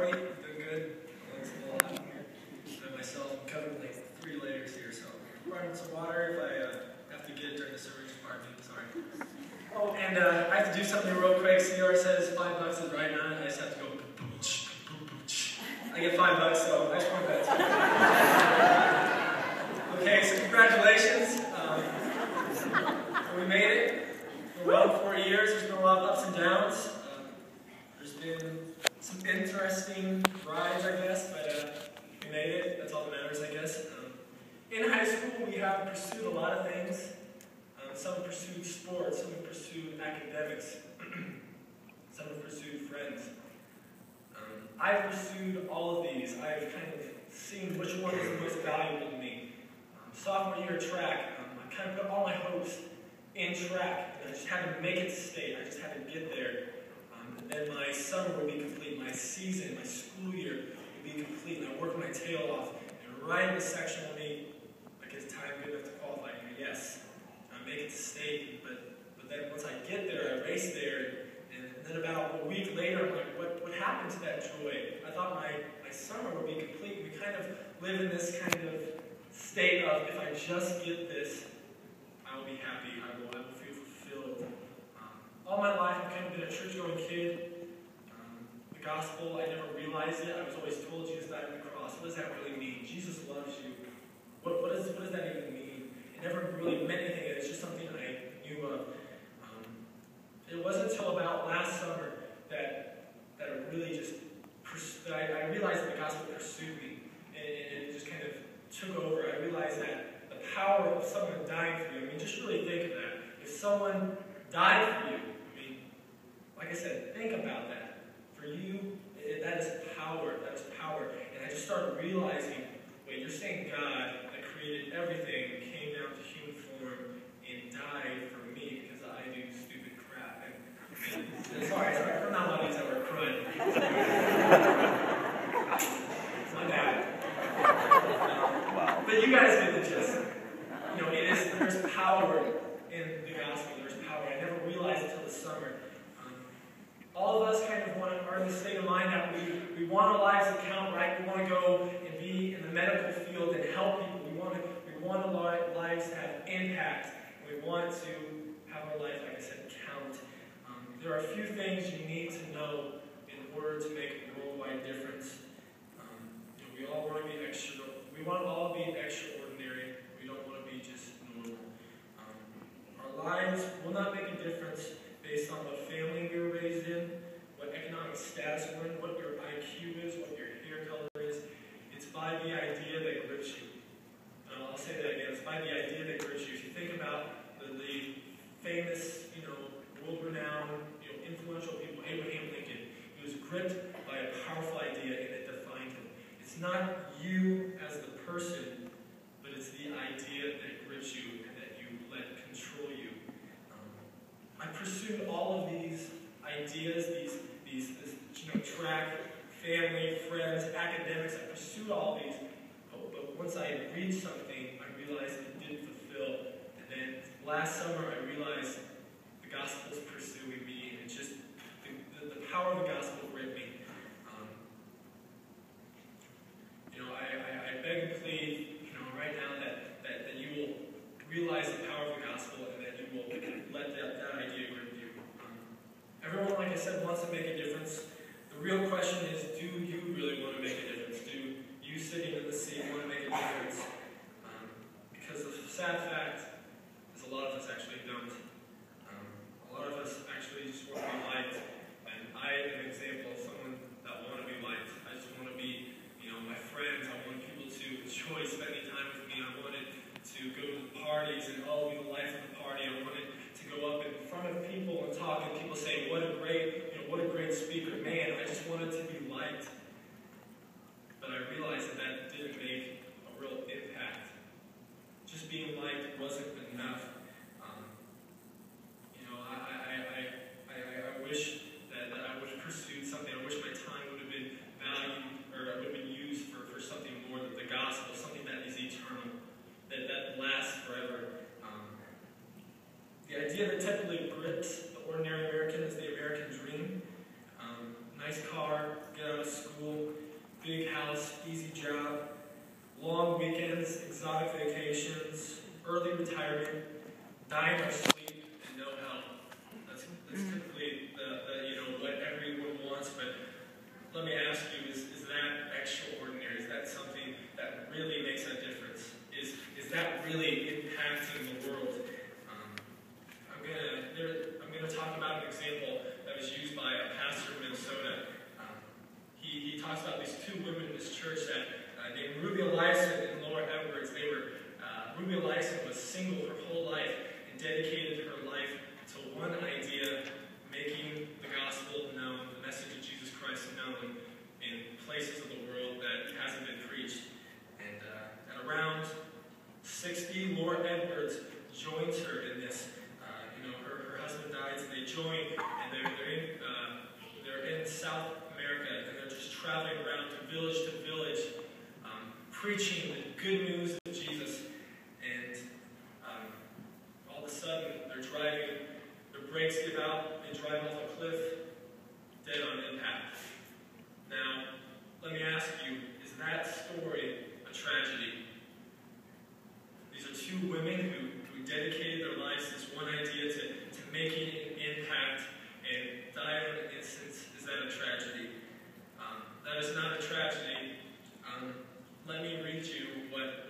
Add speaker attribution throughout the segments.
Speaker 1: are we? Doing good? It's a little hot in here. I myself am covered in like 3 layers here, so I'm running some water. If I have to get it during the service, pardon me, sorry. Oh, and I have to do something real quick. CR says $5 is right now, and I just have to go pooch, pooch. I get $5, so I just want that too. Okay, so congratulations. We made it. For about 4 years, there's been a lot of ups and downs. There's been some interesting rides, I guess, but we made it. That's all that matters, I guess. In high school, we have pursued a lot of things. Some have pursued sports, some have pursued academics, some have pursued friends. I've pursued all of these. I've kind of seen which one is the most valuable to me. Sophomore year track, I kind of put all my hopes in track, and I just had to make it to state. I just had to get there. And then my summer would be complete, my season, my school year would be complete, and I worked my tail off. And right in the section of me, like, is time good enough to qualify? And yes, I make it to state, but then once I get there, I race there, and then about a week later, I'm like, what happened to that joy? I thought my summer would be complete. We kind of live in this kind of state of, if I just get this, I will be happy, I will feel fulfilled. All my life, I've kind of been a church-going kid. The gospel, I never realized it. I was always told Jesus died on the cross. What does that really mean? Jesus loves you. What does that even mean? It never really meant anything. It's just something I knew of. It wasn't until about last summer that I really just, I realized that the gospel pursued me. And it just kind of took over. I realized that the power of someone dying for you, I mean, just really think of that. If someone died for you, I mean, like I said, think about that. For you, that is power. That is power. And I just started realizing, wait, you're saying God that created everything came down to human form and died for me because I do stupid crap. And sorry, I'm not one of these that were crying. It's my dad. But you guys get the gist. You know, there's power in the gospel. There's power. I never realized until the summer. All of us kind of are in the state of mind that we want our lives to count, right? We want to go and be in the medical field and help people. We want our lives to have impact. We want to have our life, like I said, count. There are a few things you need to know in order to make a worldwide difference. We all want to be extra. We want to all be extraordinary. We don't want to be just normal. Our lives will not make a difference based on what family we were raised in, what economic status we're in, what your IQ is, what your hair color is. It's by the idea that grips you. I'll say that again. It's by the idea that grips you. If you think about the famous, world-renowned, influential people, Abraham Lincoln, he was gripped by a powerful idea, and it defined him. It's not you as the person, but it's the idea that grips you and that you let control you. I pursued all of these ideas, these track, family, friends, academics. I pursued all these, but once I reached something, I realized it didn't fulfill. And then last summer, I realized the gospel's pursuing me, and it's just the power of the gospel gripped me. I beg and plead, right now that you will realize the power of the gospel and that you will let that idea grip you. Everyone, like I said, wants to make a difference. The real question is, do you really want to make a difference? Do you sitting in the seat want to make a difference? Because the sad fact is a lot of us actually don't. A lot of us actually just want to be liked. And I am an example of someone that want to be liked. I just want to be, my friends. I want people to enjoy spending time with me. I wanted to go to the parties and all be the life of the party. I wanted to go up in front of people and talk, and people say, what a great speaker. Man, I just wanted to be liked. But I realized that didn't make a real impact. Just being liked wasn't enough. I wish that I would have pursued something. I wish my time would have been valued, or would have been used for something more than the gospel, something that is eternal, that lasts forever. The idea that typically grips the ordinary American is the American dream. Nice car, big house, easy job, long weekends, exotic vacations, early retirement, dying of sleep, and no help. That's typically what everyone wants, but let me ask you, is that extraordinary? Is that something that really makes a difference? Is that really impacting the world? I'm gonna talk about an example that was used by a pastor in Minnesota. He talks about these two women in this church that named Ruby Eliason and Laura Edwards. Ruby Eliason was single her whole life and dedicated her life to one idea: making the gospel known, the message of Jesus Christ known in places of the world that hasn't been preached. And at around 60, Laura Edwards joins her in this. Her husband dies, and they join, and they're in South America, and they're just traveling around to village, preaching the good news of Jesus. And all of a sudden, they're driving, their brakes give out, they drive off a cliff, dead on impact. Now, let me ask you, is that story a tragedy? These are two women who dedicated their lives to this one idea, to making an impact, and died on an instance. Is that a tragedy? That is not a tragedy. Let me read you what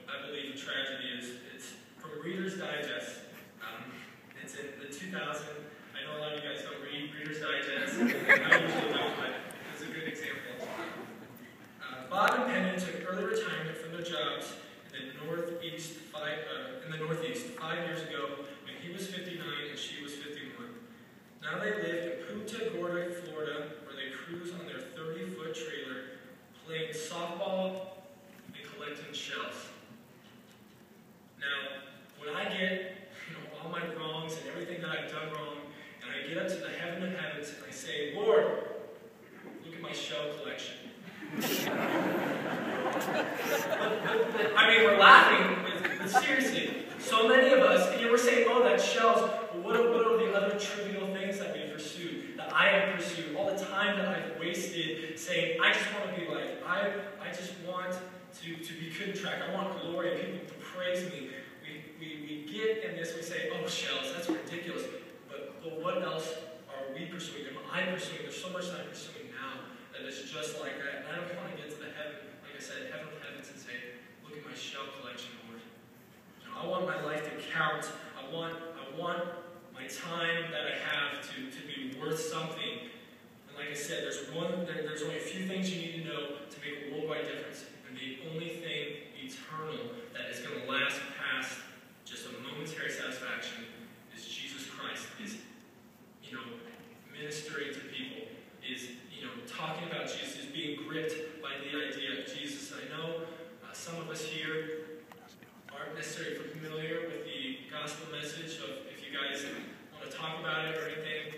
Speaker 1: I believe a tragedy is. It's from Reader's Digest. It's in the 2000. I know a lot of you guys don't read Reader's Digest. I usually don't, but it's a good example. Bob and Penny took early retirement from their jobs in the Northeast 5 years ago, when he was 59 and she was 51. Now they live in Punta Gorda, Florida, where they cruise on their 30-foot trailer, playing softball and collecting shells. Now, when I get all my wrongs and everything that I've done wrong, and I get up to the heaven of heavens and I say, Lord, look at my shell collection. I mean, we're laughing, but seriously, so many of us, and we're saying, oh, that's shells, but what are the other trivial things that we pursued, that I have pursued, all the time that I've wasted saying, I just want to be like, I just want to be good track, I want glory, and people to praise me. We get in this, we say, oh, shells, that's ridiculous, but what else are we pursuing? Am I pursuing? There's so much that I'm pursuing now that is just like that, and I don't want to get to the heaven, like I said, heaven of heavens, and say, look at my shell collection, Lord. I want my life to count. I want my time that I have to be worth something. And like I said, there's only a few things you need to know to make a worldwide difference. And the only thing eternal that is going to last past just a momentary satisfaction is Jesus Christ. Is ministering to people. Is talking about Jesus. Is being gripped by the idea of Jesus. I know some of us here aren't necessarily familiar with the gospel message of, if you guys want to talk about it or anything,